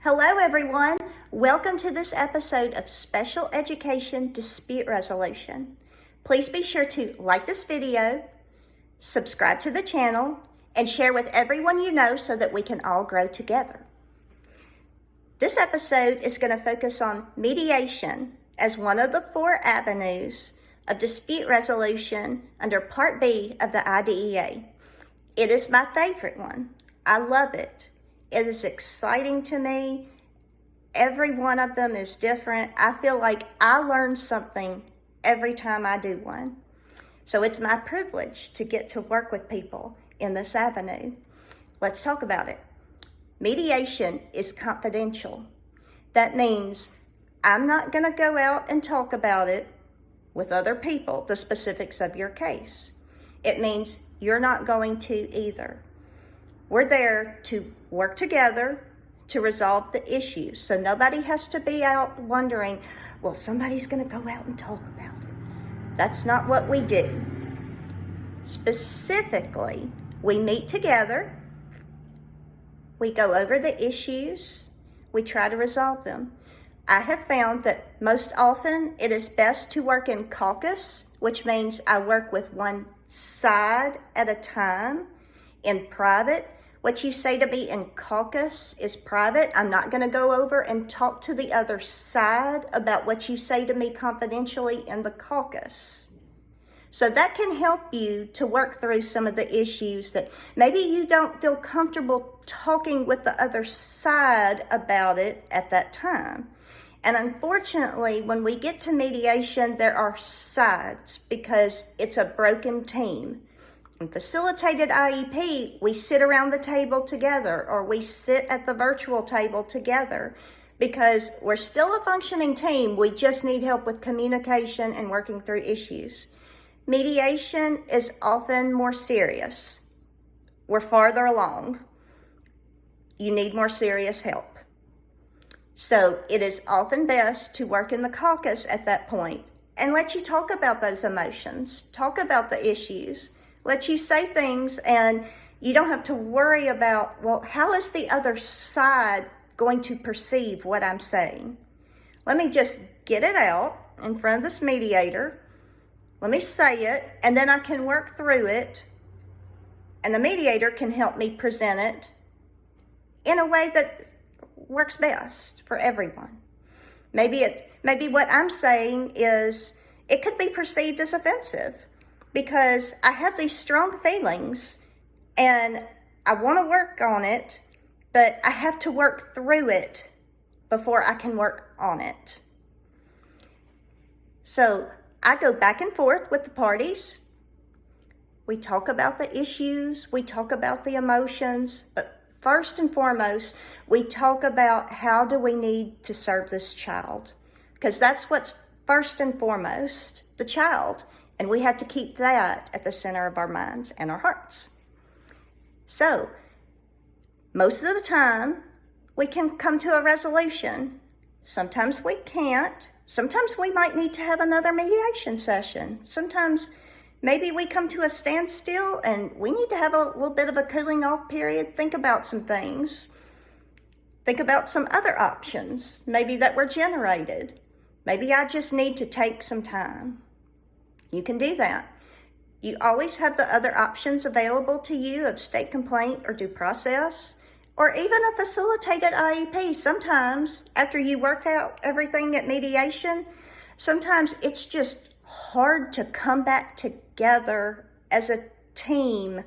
Hello everyone, welcome to this episode of Special Education Dispute Resolution. Please be sure to like this video, subscribe to the channel, and share with everyone you know so that we can all grow together. This episode is going to focus on mediation as one of the 4 avenues of dispute resolution under Part B of the IDEA. It is my favorite one. I love it. It is exciting to me. Every one of them is different. I feel like I learn something every time I do one. So it's my privilege to get to work with people in this avenue. Let's talk about it. Mediation is confidential. That means I'm not going to go out and talk about it with other people, the specifics of your case. It means you're not going to either. We're there to work together to resolve the issues. So nobody has to be out wondering, well, somebody's going to go out and talk about it. That's not what we do. Specifically, we meet together, we go over the issues, we try to resolve them. I have found that most often it is best to work in caucus, which means I work with one side at a time in private. What you say to me in caucus is private. I'm not going to go over and talk to the other side about what you say to me confidentially in the caucus. So that can help you to work through some of the issues that maybe you don't feel comfortable talking with the other side about it at that time. And unfortunately, when we get to mediation, there are sides because it's a broken team. In facilitated IEP, we sit around the table together or we sit at the virtual table together because we're still a functioning team. We just need help with communication and working through issues. Mediation is often more serious. We're farther along. You need more serious help. So it is often best to work in the caucus at that point and let you talk about those emotions, talk about the issues. Let you say things and you don't have to worry about, well, how is the other side going to perceive what I'm saying? Let me just get it out in front of this mediator. Let me say it, and then I can work through it. And the mediator can help me present it in a way that works best for everyone. Maybe what I'm saying is, it could be perceived as offensive. Because I have these strong feelings and I want to work on it, but I have to work through it before I can work on it. So I go back and forth with the parties. We talk about the issues, we talk about the emotions, but first and foremost, we talk about how do we need to serve this child? Because that's what's first and foremost, the child. And we have to keep that at the center of our minds and our hearts. So, most of the time, we can come to a resolution. Sometimes we can't. Sometimes we might need to have another mediation session. Sometimes maybe we come to a standstill and we need to have a little bit of a cooling off period. Think about some things. Think about some other options, maybe that were generated. Maybe I just need to take some time. You can do that. You always have the other options available to you of state complaint or due process, or even a facilitated IEP. Sometimes, after you work out everything at mediation, sometimes it's just hard to come back together as a team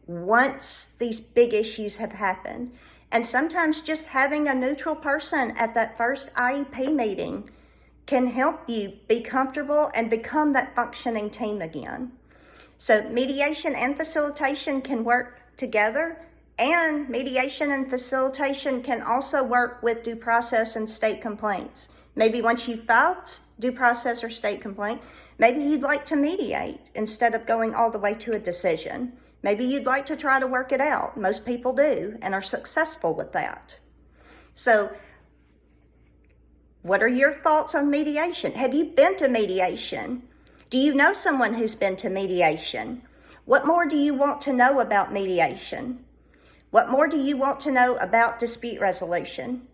once these big issues have happened. And sometimes just having a neutral person at that first IEP meeting can help you be comfortable and become that functioning team again. So mediation and facilitation can work together, and mediation and facilitation can also work with due process and state complaints. Maybe once you've filed due process or state complaint, maybe you'd like to mediate instead of going all the way to a decision. Maybe you'd like to try to work it out. Most people do and are successful with that. So, what are your thoughts on mediation? Have you been to mediation? Do you know someone who's been to mediation? What more do you want to know about mediation? What more do you want to know about dispute resolution?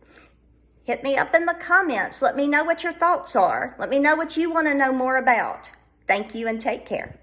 Hit me up in the comments. Let me know what your thoughts are. Let me know what you want to know more about. Thank you and take care.